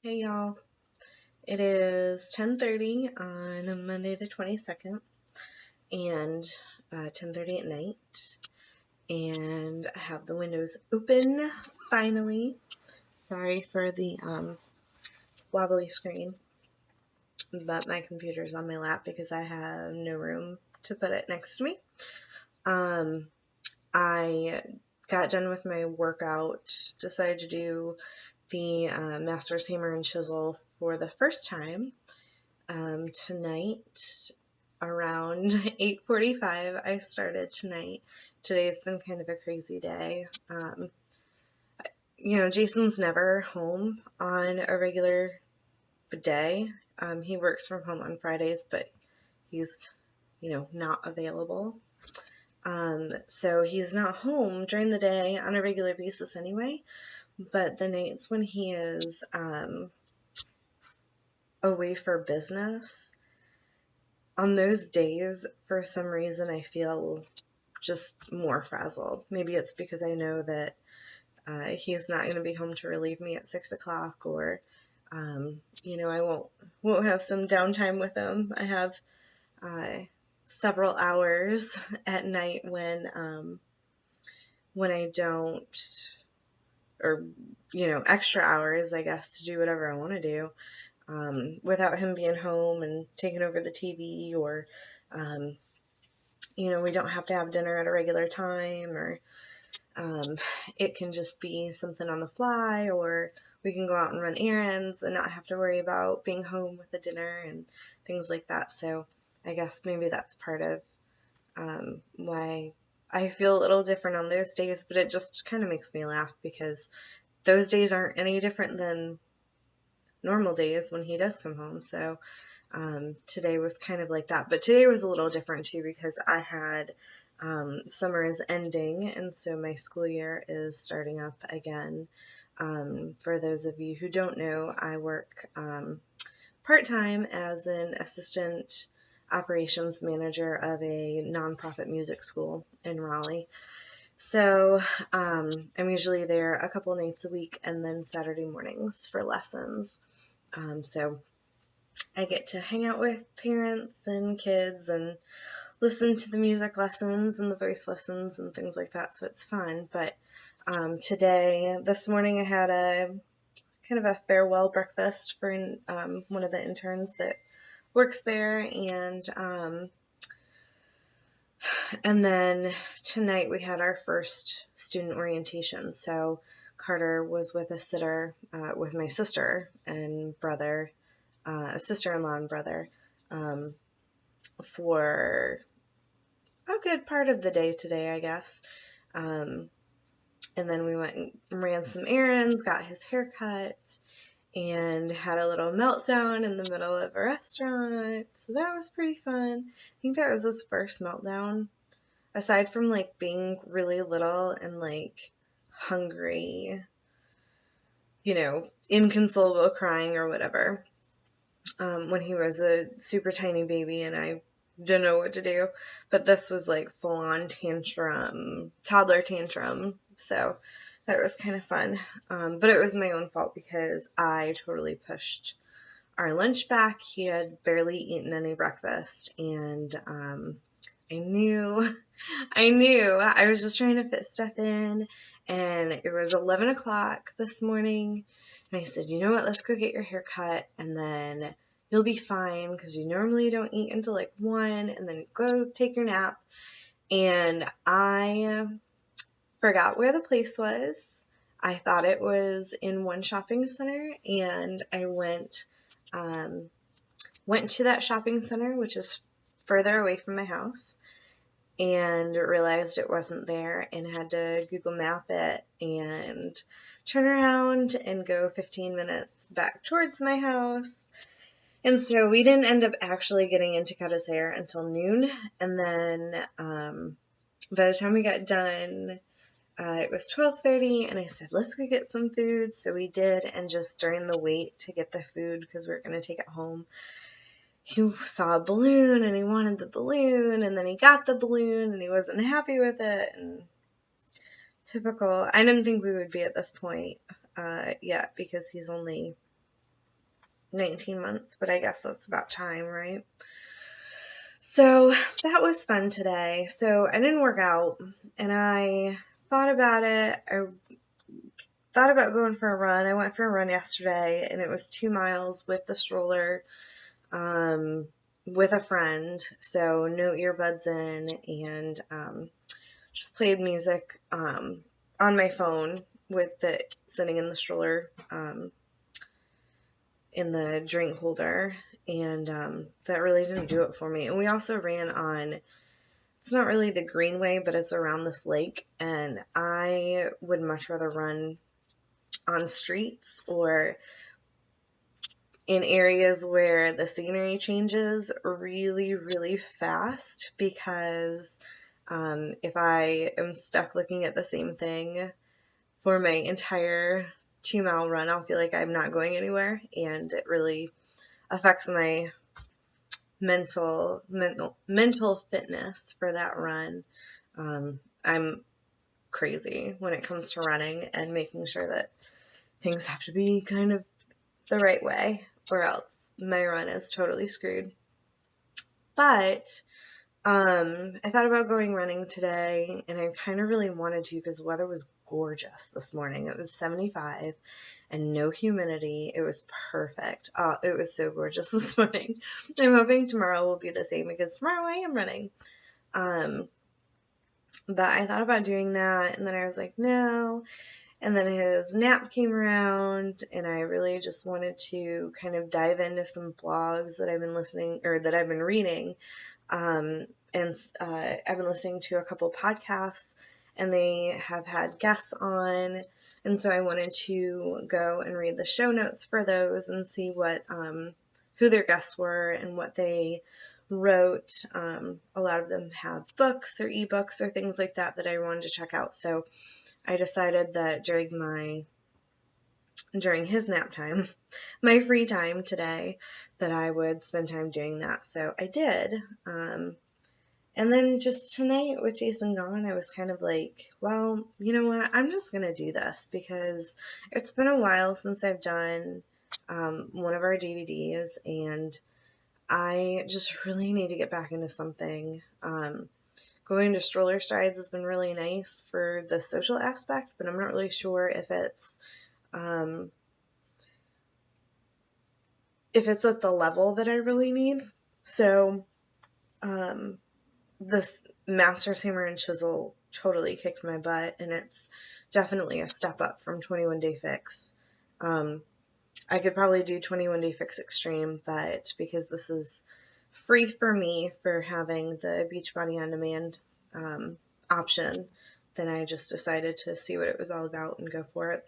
Hey y'all, it is 10:30 on Monday the 22nd and 10:30 at night, and I have the windows open finally. Sorry for the wobbly screen, but my computer's on my lap because I have no room to put it next to me. I got done with my workout, decided to do the Master's Hammer and Chisel for the first time. Tonight around 8:45 I started tonight. Today's been kind of a crazy day. Jason's never home on a regular day. He works from home on Fridays, but he's, not available. So he's not home during the day on a regular basis anyway, but the nights when he is away for business, on those days, for some reason, I feel just more frazzled. Maybe it's because I know that he's not going to be home to relieve me at 6 o'clock, or I won't have some downtime with him. I have several hours at night when I don't, or extra hours, I guess, to do whatever I want to do. Without him being home and taking over the TV, or we don't have to have dinner at a regular time, or it can just be something on the fly, or we can go out and run errands and not have to worry about being home with the dinner and things like that. So I guess maybe that's part of why I feel a little different on those days, but it just kind of makes me laugh because those days aren't any different than normal days when he does come home. So today was kind of like that, but today was a little different too because I had summer is ending, and so my school year is starting up again. For those of you who don't know, I work part-time as an assistant operations manager of a nonprofit music school in Raleigh. So I'm usually there a couple nights a week and then Saturday mornings for lessons. So I get to hang out with parents and kids and listen to the music lessons and the voice lessons and things like that, so it's fun. But this morning I had a kind of a farewell breakfast for one of the interns that works there, and then tonight we had our first student orientation. So Carter was with a sitter with my sister and brother, sister-in-law and brother, for a good part of the day today, I guess. And then we went and ran some errands, got his hair cut, and had a little meltdown in the middle of a restaurant. So that was pretty fun. I think that was his first meltdown, aside from like being really little and like hungry, inconsolable crying or whatever. When he was a super tiny baby and I didn't know what to do, but this was like full on tantrum, toddler tantrum. So that was kind of fun. But it was my own fault because I totally pushed our lunch back. He had barely eaten any breakfast, and I knew I was just trying to fit stuff in, and it was 11 o'clock this morning, and I said, you know what, let's go get your hair cut, and then you'll be fine, because you normally don't eat until like 1, and then go take your nap. And I forgot where the place was. I thought it was in one shopping center, and I went to that shopping center, which is further away from my house, and realized it wasn't there and had to Google Map it and turn around and go 15 minutes back towards my house. And so we didn't end up actually getting in to cut his hair until noon. And then by the time we got done, it was 12:30, and I said, let's go get some food. So we did, and just during the wait to get the food, because we were going to take it home, he saw a balloon and he wanted the balloon, and then he got the balloon and he wasn't happy with it, and typical. I didn't think we would be at this point yet because he's only 19 months, but I guess that's about time, right? So that was fun today. So I didn't work out, and I thought about it. I thought about going for a run. I went for a run yesterday, and it was 2 miles with the stroller, with a friend. So no earbuds in, and just played music on my phone with it sitting in the stroller, in the drink holder, and that really didn't do it for me. And we also ran on, it's not really the Greenway, but it's around this lake, and I would much rather run on streets or in areas where the scenery changes really, really fast, because if I am stuck looking at the same thing for my entire 2-mile run, I'll feel like I'm not going anywhere, and it really affects my mental fitness for that run. I'm crazy when it comes to running and making sure that things have to be kind of the right way, or else my run is totally screwed. But I thought about going running today, and I kind of really wanted to because the weather was gorgeous this morning. It was 75 and no humidity. It was perfect. Oh, it was so gorgeous this morning. I'm hoping tomorrow will be the same, because tomorrow I am running. But I thought about doing that, and then I was like, no. And then his nap came around, and I really just wanted to kind of dive into some blogs that I've been listening, or that I've been reading. And I've been listening to a couple podcasts, and they have had guests on, and so I wanted to go and read the show notes for those and see what who their guests were and what they wrote. A lot of them have books or ebooks or things like that that I wanted to check out. So I decided that during his nap time, my free time today, that I would spend time doing that. So I did. And then just tonight with Jason gone, I was kind of like, well, you know what? I'm just going to do this, because it's been a while since I've done one of our DVDs, and I just really need to get back into something. Going to stroller strides has been really nice for the social aspect, but I'm not really sure if it's at the level that I really need. So this Master's Hammer and Chisel totally kicked my butt, and it's definitely a step up from 21 Day Fix. I could probably do 21 Day Fix Extreme, but because this is free for me for having the Beachbody On Demand option, then I just decided to see what it was all about and go for it.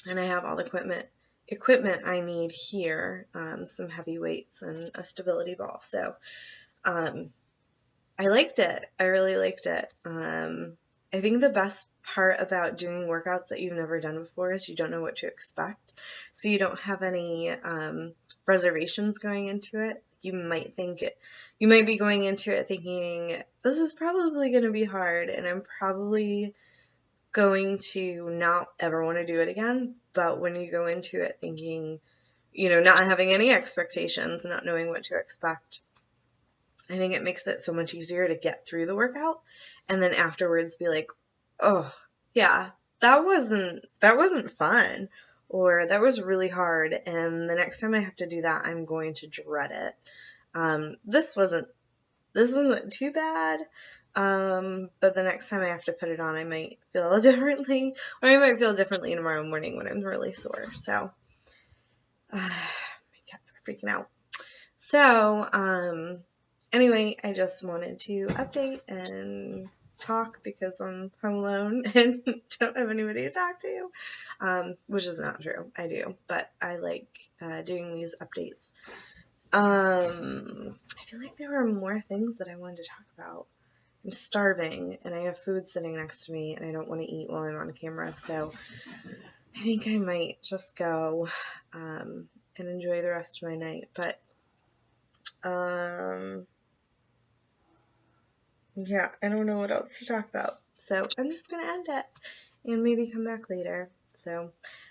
And I have all the equipment I need here, some heavy weights and a stability ball. So I liked it. I really liked it. I think the best part about doing workouts that you've never done before is you don't know what to expect. So you don't have any reservations going into it. You might be going into it thinking, this is probably going to be hard, and I'm probably going to not ever want to do it again. But when you go into it thinking, not having any expectations, not knowing what to expect, I think it makes it so much easier to get through the workout, and then afterwards be like, oh yeah, that wasn't fun, or that was really hard, and the next time I have to do that, I'm going to dread it. This wasn't too bad, but the next time I have to put it on, I might feel differently, or I might feel differently tomorrow morning when I'm really sore. So my cats are freaking out. So anyway, I just wanted to update and talk because I'm home alone and don't have anybody to talk to, which is not true. I do, but I like doing these updates. I feel like there were more things that I wanted to talk about. I'm starving, and I have food sitting next to me, and I don't want to eat while I'm on camera, so I think I might just go and enjoy the rest of my night. But yeah, I don't know what else to talk about, so I'm just going to end it and maybe come back later. So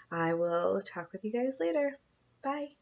I will talk with you guys later. Bye.